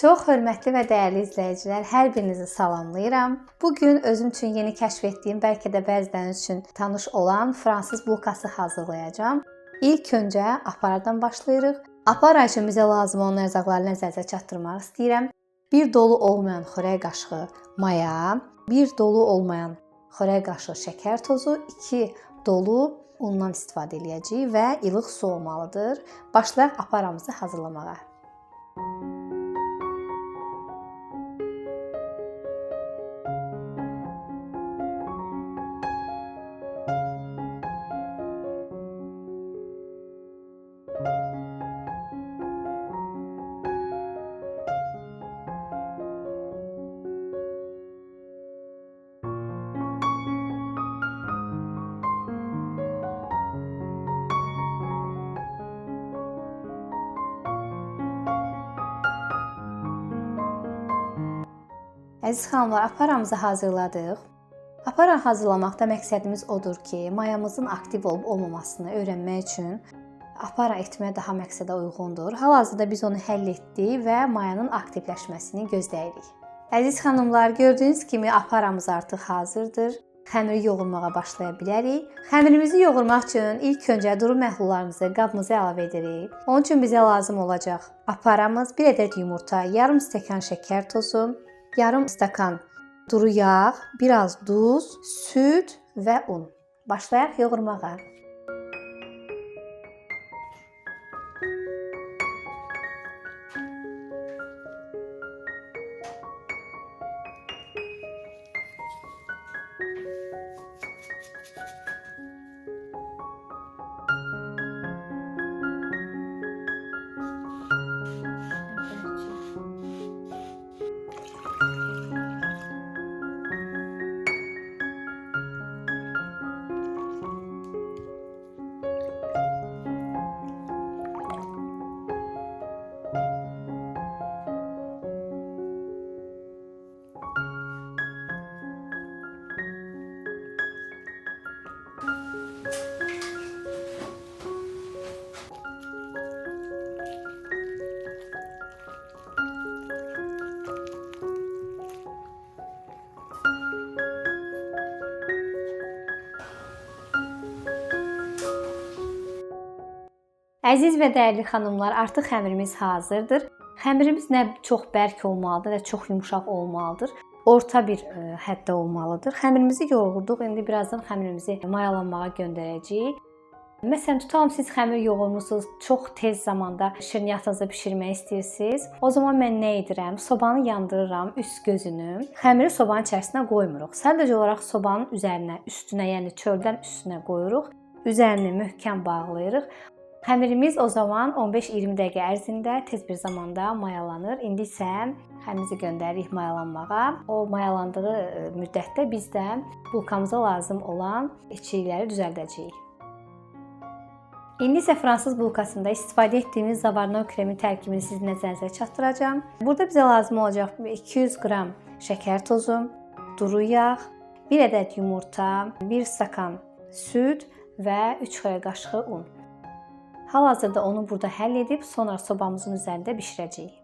Çox hörmətli və dəyərli izləyicilər, hər birinizi salamlayıram. Bugün özüm üçün yeni kəşf etdiyim, bəlkə də bəziləriniz üçün tanış olan fransız bulkası hazırlayacağam. İlk öncə aparadan başlayırıq. Apara üçün bizə lazım olan ərzaqları nəzərinizə çatdırmaq istəyirəm. Bir dolu olmayan xörək qaşığı maya, bir dolu olmayan xörək qaşığı şəkər tozu, 2 dolu undan istifadə edəcəyik və ilıq su olmalıdır. Başlayaq aparamızı hazırlamağa. Əziz xanımlar, aparamızı hazırladıq. Apara hazırlamaqda məqsədimiz odur ki, mayamızın aktiv olub olmamasını öyrənmək üçün apara etmək daha məqsədə uyğundur. Hal-hazırda biz onu həll etdik və mayanın aktivləşməsini gözləyirik. Əziz xanımlar, gördüyünüz kimi aparamız artıq hazırdır. Xəmiri yoğurmağa başlaya bilərik. Xəmirimizi yoğurmaq üçün ilk öncə duru məhlullarımızı qabımıza əlavə edirik. Onun üçün bizə lazım olacaq aparamız, 1 ədəd yumurta, yarım stəkan şəkər tozu, yarım stəkan duru yağ, biraz duz, süd və un. Başlayaq yoğurmağa. Əziz və dəyərli xanımlar, artıq xəmirimiz hazırdır. Xəmirimiz nə çox bərk olmalıdır, nə çox yumşaq olmalıdır. Orta bir həddə olmalıdır. Xəmirimizi yoğurduq. İndi birazdan xəmirimizi mayalanmağa göndərəcəyik. Məsələn, tutalım siz xəmir yoğurmusunuz, çox tez zamanda şirniyyatınızı bişirmək istəyirsiniz. O zaman mən nə edirəm? Sobanı yandırıram, üst gözünü. Xəmiri sobanın içərisinə qoymuruq. Sadəcə olaraq sobanın üzərinə, üstünə, yəni çöldən üstünə qoyuruq. Üzərini möhkəm bağlayırıq. Xəmirimiz o zaman 15-20 dəqiqə ərzində tez bir zamanda mayalanır. İndi isə xəmirimizi göndəririk mayalanmağa. O mayalandığı müddətdə biz də bulkamıza lazım olan içlikləri düzəldəcəyik. İndi isə fransız bulkasında istifadə etdiyimiz zabarno kremin tərkibini sizin nəzərinizə çatdıracağam. Burada bizə lazım olacaq 200 qram şəkər tozu, duru yağ, 1 ədəd yumurta, 1 stakan süd və 3 xörək qaşığı un. Hal-hazırda onu burada həll edib, sonra sobamızın üzərində bişirəcəyik.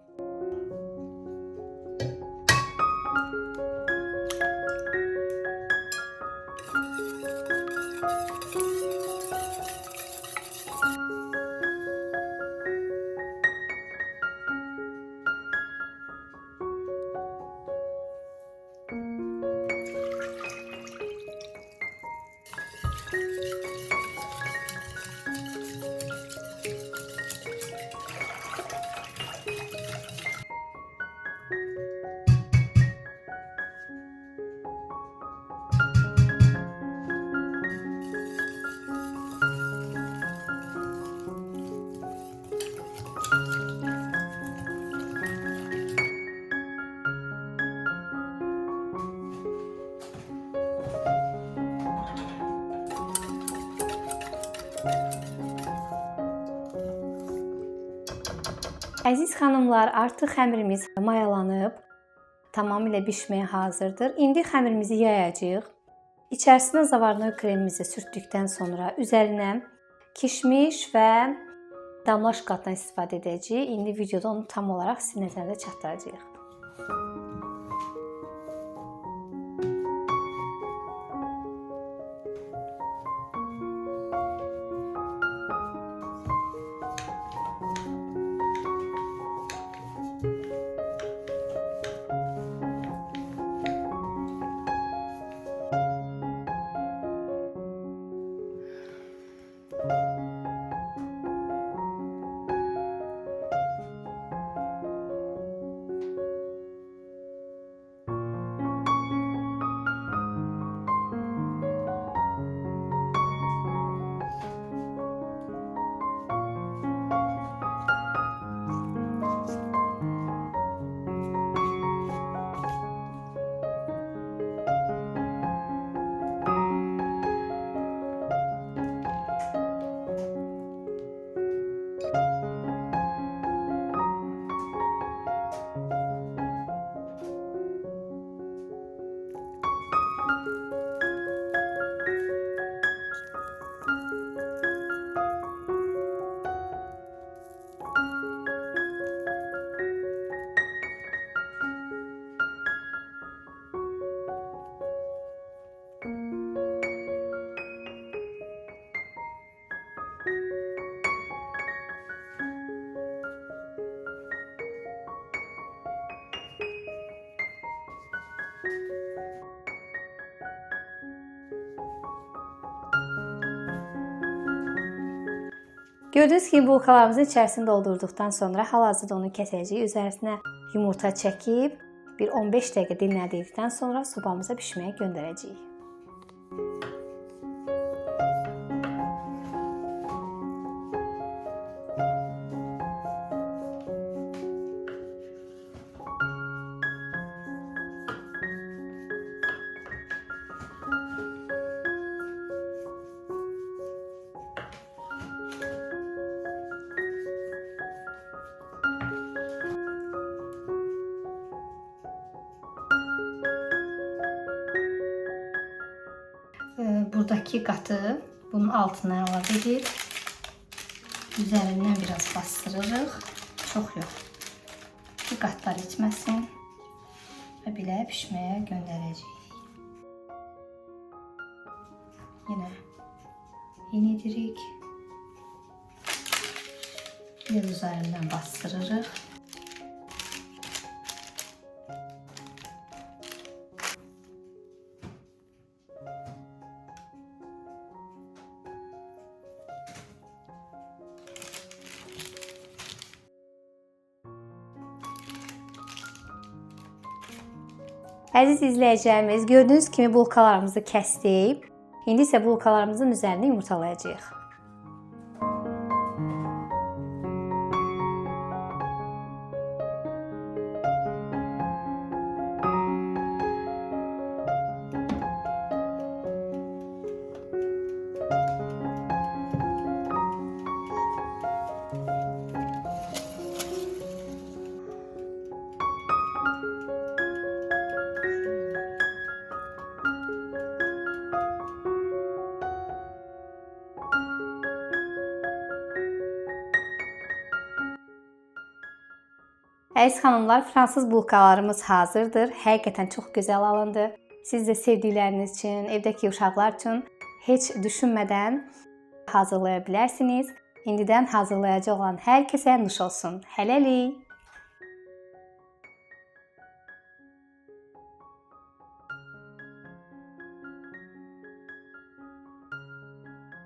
Əziz xanımlar, artıq xəmirimiz mayalanıb, tamamilə bişməyə hazırdır. İndi xəmirimizi yayacağıq. İçərisinə zavarnoy kremimizi sürtdükdən sonra üzərinə kişmiş və damla şokatdan istifadə edəcəyik. İndi videoda onu tam olaraq sizin nəzərdə çatdıracağıq. Gördüyünüz kimi bulkalarımızın içərisini doldurduqdan sonra hal-hazırda onu kəsəcəyik. Üzərinə yumurta çəkib bir 15 dəqiqə dinlədirdikdən sonra sobamıza bişməyə göndərəcəyik. Buradaki qatı bunun altına əlavə edib üzərindən biraz bastırırıq. Çox yox. Bu qatlar içməsin və belə pişməyə göndərəcəyik. Yenə yenidirik. Biraz üzərindən bastırırıq. Əziz izləyicilərimiz, gördüyünüz kimi bulkalarımızı kəsdik. İndi isə bulkalarımızın üzərini yumurtalayacağıq. Əziz xanımlar, fransız bulkalarımız hazırdır. Həqiqətən çox gözəl alındı. Siz də sevdikləriniz üçün, evdəki uşaqlar üçün heç düşünmədən hazırlaya bilərsiniz. İndidən hazırlayacaq olan hər kəsə nuş olsun. Hələlik.